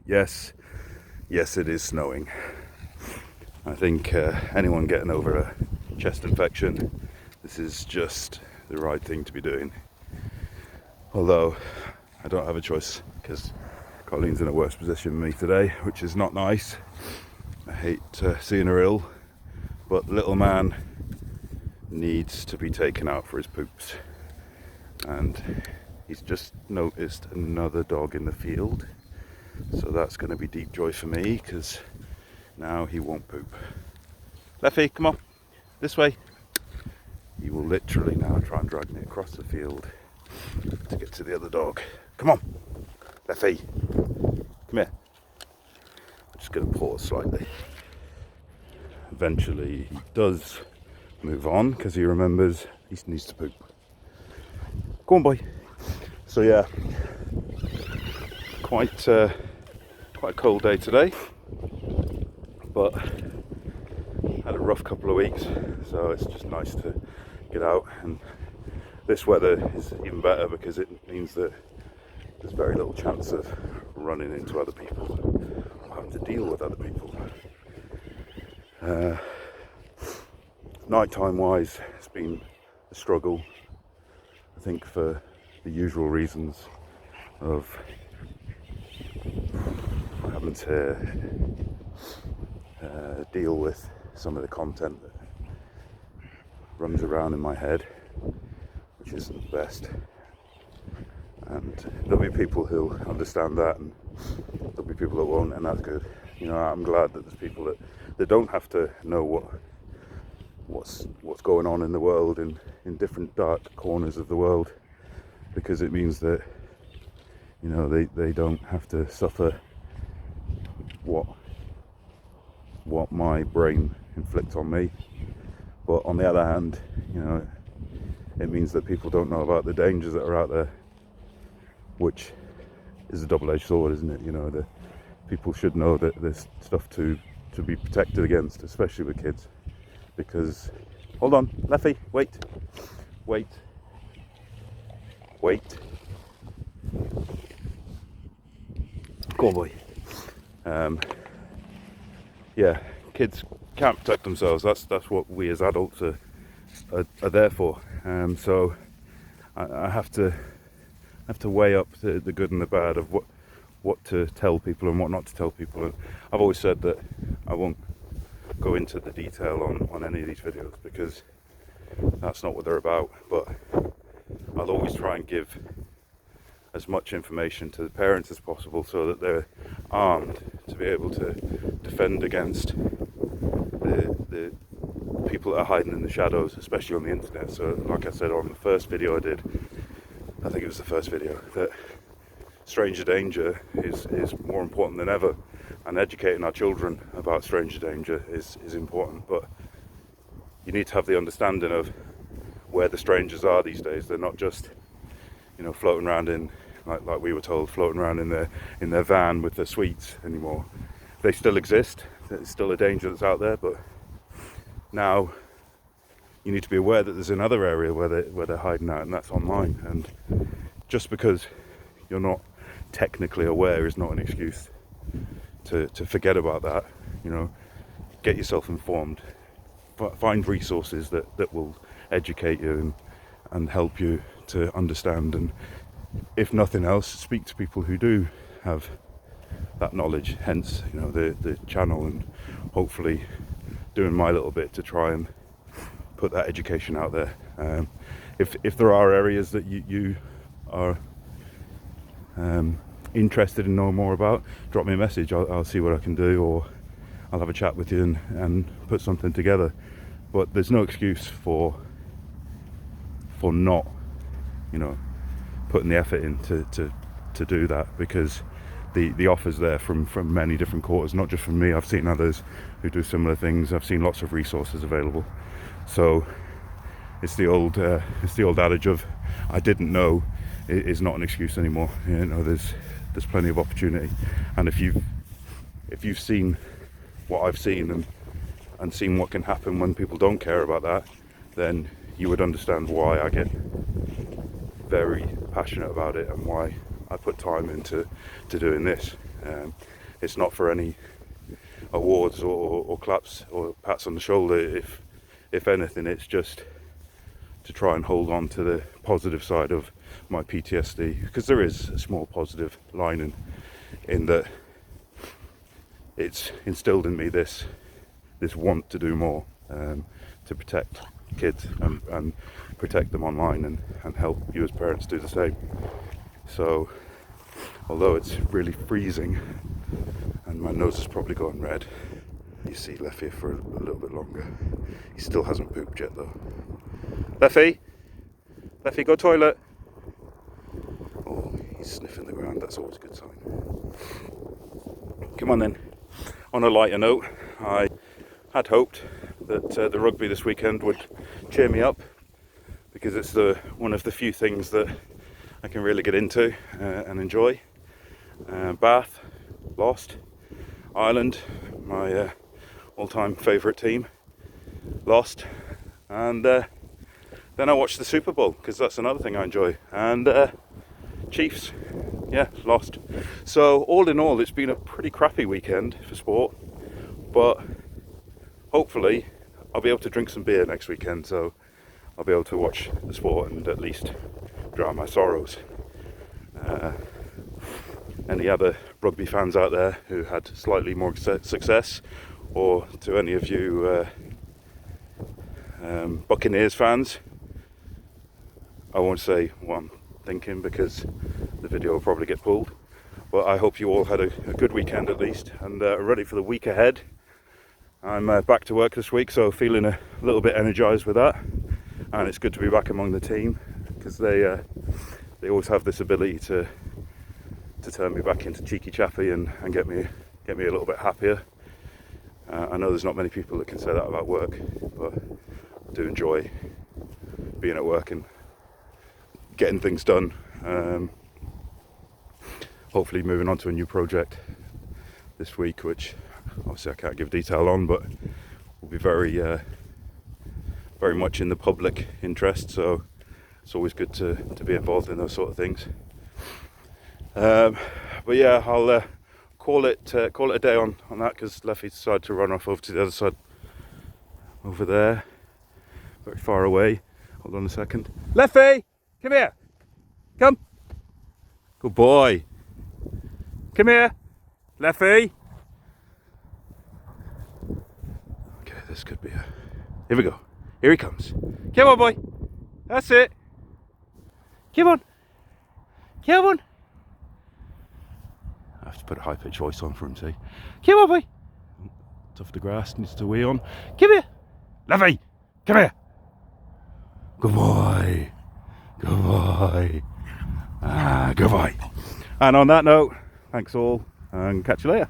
Yes, yes, it is snowing. I think anyone getting over a chest infection, this is just the right thing to be doing. Although I don't have a choice because Colleen's in a worse position than me today, which is not nice. I hate seeing her ill, but little man needs to be taken out for his poops. And he's just noticed another dog in the field. So that's going to be deep joy for me because now he won't poop. Leffe, come on, this way. He will literally now try and drag me across the field to get to the other dog. Come on, Leffe, come here. I'm just going to pause slightly. Eventually he does move on because he remembers he needs to poop. Go on, boy. So yeah, quite a cold day today, but had a rough couple of weeks, so it's just nice to get out. And this weather is even better because it means that there's very little chance of running into other people or having to deal with other people. Nighttime wise, it's been a struggle, I think, for the usual reasons of having to deal with some of the content that runs around in my head, which isn't the best. And there'll be people who understand that, and there'll be people that won't, and that's good. You know, I'm glad that there's people that don't have to know what's going on in the world in different dark corners of the world, because it means that, you know, they don't have to suffer what my brain inflicts on me. But on the other hand, you know, it means that people don't know about the dangers that are out there, which is a double-edged sword, isn't it? You know, the people should know that there's stuff to be protected against, especially with kids. Because, hold on, Leffe, wait. Go on, boy. Yeah, kids can't protect themselves. That's what we as adults are there for. So I have to weigh up the good and the bad of what to tell people and what not to tell people. And I've always said that I won't go into the detail on any of these videos because that's not what they're about. But I'll always try and give as much information to the parents as possible so that they're armed to be able to defend against the people that are hiding in the shadows, especially on the internet. So like I said on the first video I did, I think it was the first video, that stranger danger is more important than ever, and educating our children about stranger danger is important. But you need to have the understanding of where the strangers are these days. They're not just, you know, floating around in, like we were told, floating around in their van with their sweets anymore. They still exist. There's still a danger that's out there, but now you need to be aware that there's another area where they're hiding out, and that's online. And just because you're not technically aware is not an excuse to forget about that. You know, get yourself informed, find resources that will educate you and help you to understand, and if nothing else, speak to people who do have that knowledge, hence, you know, the channel, and hopefully doing my little bit to try and put that education out there. If there are areas that you are interested in knowing more about, drop me a message. I'll see what I can do, or I'll have a chat with you and put something together. But there's no excuse for not, you know, putting the effort in to do that, because the offer's there from many different quarters, not just from me. I've seen others who do similar things. I've seen lots of resources available. So it's the old adage of I didn't know is not an excuse anymore. You know, there's plenty of opportunity, and if you've seen what I've seen and seen what can happen when people don't care about that, then you would understand why I get very passionate about it and why I put time into doing this. It's not for any awards or claps or pats on the shoulder. If anything, it's just to try and hold on to the positive side of my PTSD, because there is a small positive line in that it's instilled in me this want to do more, to protect kids and protect them online, and help you as parents do the same. So although it's really freezing and my nose has probably gone red, you see Leffe for a little bit longer. He still hasn't pooped yet though. Leffe, go toilet. Oh, he's sniffing the ground, that's always a good sign. Come on then. On a lighter note, I had hoped that the rugby this weekend would cheer me up, because it's one of the few things that I can really get into and enjoy. Bath lost. Ireland, my all-time favourite team, lost. And then I watched the Super Bowl, because that's another thing I enjoy. And Chiefs, yeah, lost. So all in all, it's been a pretty crappy weekend for sport. But hopefully I'll be able to drink some beer next weekend, so I'll be able to watch the sport and at least drown my sorrows. Any other rugby fans out there who had slightly more success, or to any of you Buccaneers fans, I won't say what I'm thinking because the video will probably get pulled, but I hope you all had a good weekend at least, and are ready for the week ahead. I'm back to work this week, so feeling a little bit energised with that, and it's good to be back among the team, because they always have this ability to turn me back into cheeky chappy and get me a little bit happier. I know there's not many people that can say that about work, but I do enjoy being at work and getting things done. Hopefully moving on to a new project this week, which obviously I can't give detail on, but will be very much in the public interest, so it's always good to be involved in those sort of things. But yeah, I'll call it a day on that, because Leffe decided to run off over to the other side over there, very far away. Hold on a second. Leffe, come here. Come. Good boy. Come here. Leffe. Okay, this could be here we go. Here he comes. Come on, boy. That's it. Come on. Come on. I have to put a high-pitched voice on for him, see. Come on, boy. Tough the grass, needs to wee on. Come here. Leffe, come here. Good boy. Good boy. Good boy. And on that note, thanks all, and catch you later.